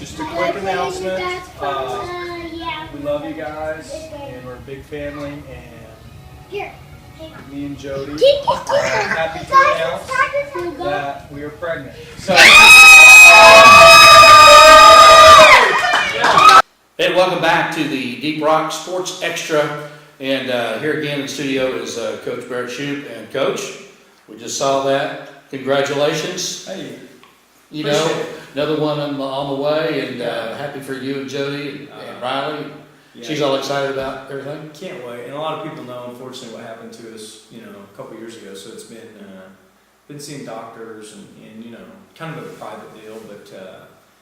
Just a quick announcement. We love you guys, and we're a big family. And me and Jody are happy to announce that we are pregnant. So. Hey, welcome back to the Deep Rock Sports Extra. And here again in the studio is Coach Barrett Shupe. And Coach, we just saw that. Congratulations. Hey. You know, another one on the way, and happy for you and Jody and Riley. Yeah. She's all excited about everything. Can't wait. And a lot of people know, unfortunately, what happened to us, a couple years ago. So it's been seeing doctors and kind of a private deal, but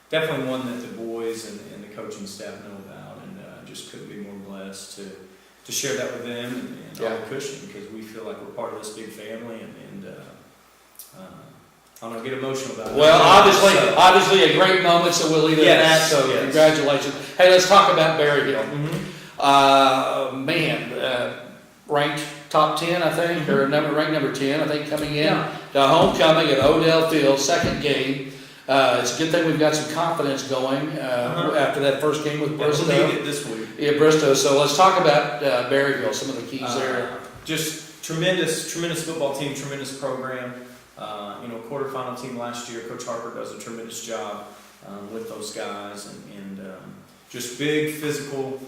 definitely one that the boys and the coaching staff know about, and just couldn't be more blessed to share that with them and all the Cushing, because we feel like we're part of this big family, and I don't know, get emotional about it. Well, obviously a great moment, so we'll leave it at that. So congratulations. Hey, let's talk about Berryhill. Ranked top 10, I think, or ranked number 10, I think, coming in to homecoming at Odell Field, second game. It's a good thing we've got some confidence going after that first game with Bristow. We'll need it this week. Yeah, Bristow. So let's talk about Berryhill, some of the keys there. Just tremendous football team, tremendous program. Quarterfinal team last year. Coach Harper does a tremendous job with those guys, and just big, physical.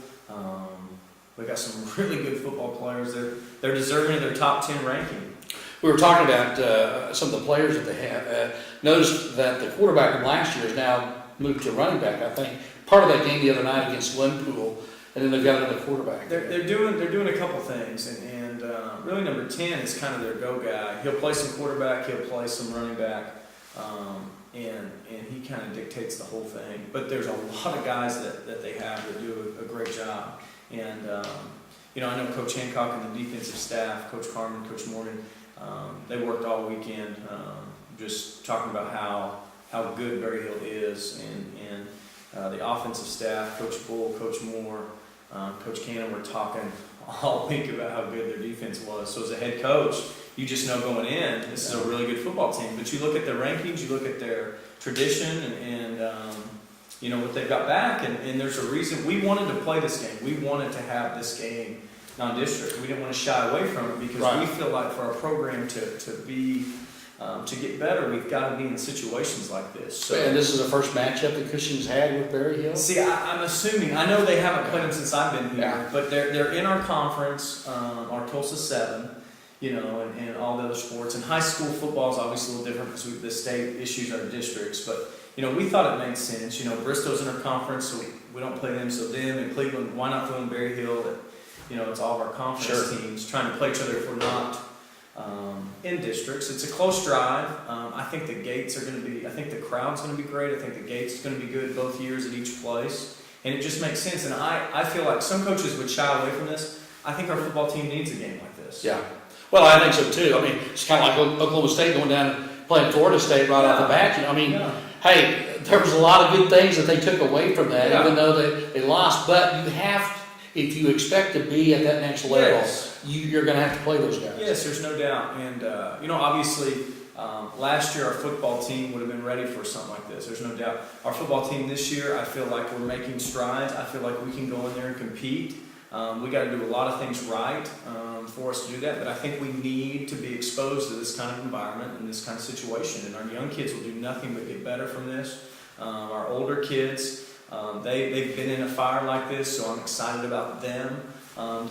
We got some really good football players. They're deserving of their top 10 ranking. We were talking about some of the players that they have. Noticed that the quarterback from last year has now moved to running back. I think part of that game the other night against Glenpool, and then they've got another quarterback. They're doing a couple things, and really number 10 is kind of their go guy. He'll play some quarterback, he'll play some running back, and he kind of dictates the whole thing. But there's a lot of guys that they have that do a great job. And I know Coach Hancock and the defensive staff, Coach Carmen, Coach Morgan, they worked all weekend just talking about how good Berryhill is, and the offensive staff, Coach Bull, Coach Moore, Coach Cannon were talking all week about how good their defense was. So as a head coach, you just know going in, this is a really good football team. But you look at their rankings, you look at their tradition, and what they've got back, and there's a reason we wanted to play this game. We wanted to have this game non-district. We didn't want to shy away from it, because we feel like for our program to get better, we've got to be in situations like this. So, and this is the first matchup that Cushing's had with Berryhill? See, I'm assuming, I know they haven't played them since I've been here, but they're in our conference, our Tulsa 7, and all the other sports. And high school football is obviously a little different because the state issues our districts, but we thought it made sense. Bristow's in our conference, so we don't play them, so them and Cleveland, why not throw in Berryhill? That it's all of our conference teams trying to play each other if we're not in districts. It's a close drive. I think the gates are going to be, I think the crowd's going to be great. I think the gates are going to be good both years at each place. And it just makes sense. And I feel like some coaches would shy away from this. I think our football team needs a game like this. Yeah. Well, I think so too. I mean, it's kind of like Oklahoma State going down and playing Florida State right off the bat. Hey, there was a lot of good things that they took away from that, even though they lost. But you have, if you expect to be at that next level, you're going to have to play those guys. Yes, there's no doubt. And, obviously, last year our football team would have been ready for something like this. There's no doubt. Our football team this year, I feel like we're making strides. I feel like we can go in there and compete. We got to do a lot of things right for us to do that, but I think we need to be exposed to this kind of environment and this kind of situation. And our young kids will do nothing but get better from this. Our older kids, they've been in a fire like this, so I'm excited about them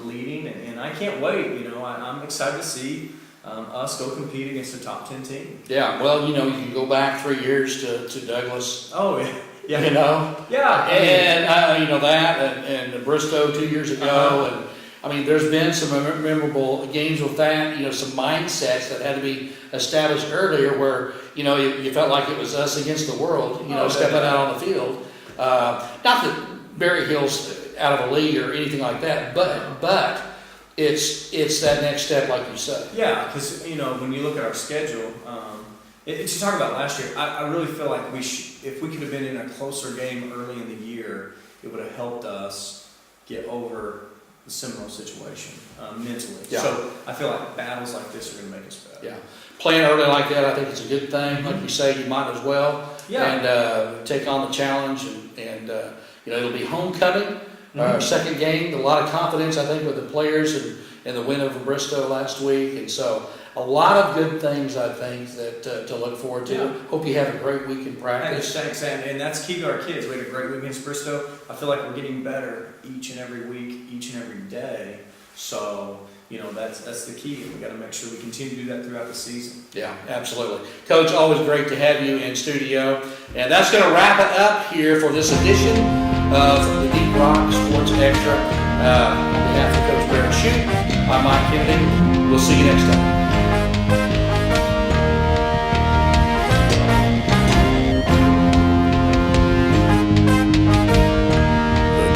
leading, and I can't wait. I'm excited to see us go compete against a top 10 team. Yeah, well, you can go back 3 years to Douglas. Oh, yeah. Yeah. Yeah. And that, and Bristow 2 years ago, and I mean, there's been some memorable games with that. Some mindsets that had to be established earlier, where you felt like it was us against the world. Stepping out on the field. Not that Berryhill's out of a league or anything like that, but it's that next step, like you said. Yeah, because when you look at our schedule. It's talk about last year. I really feel like if we could have been in a closer game early in the year, it would have helped us get over the Seminole situation mentally. Yeah. So I feel like battles like this are going to make us better. Yeah, playing early like that, I think it's a good thing. Like you say, you might as well. Yeah. and take on the challenge. And it'll be homecoming, our second game. A lot of confidence, I think, with the players and the win over Bristow last week. And so a lot of good things, I think, that to look forward to. Yeah. Hope you have a great week in practice. Thanks, and that's key to our kids. We had a great week against Bristow. I feel like we're getting better each and every week, each and every day. So, that's the key. We got to make sure we continue to do that throughout the season. Yeah, absolutely. Coach, always great to have you in studio. And that's going to wrap it up here for this edition of the Deep Rock Sports Extra. On behalf of Coach Barrett Shupe, I'm Mike Kennedy. We'll see you next time.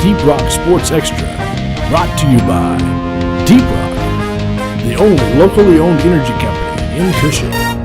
Deep Rock Sports Extra, brought to you by Deep Rock, the only locally owned energy company in Cushing.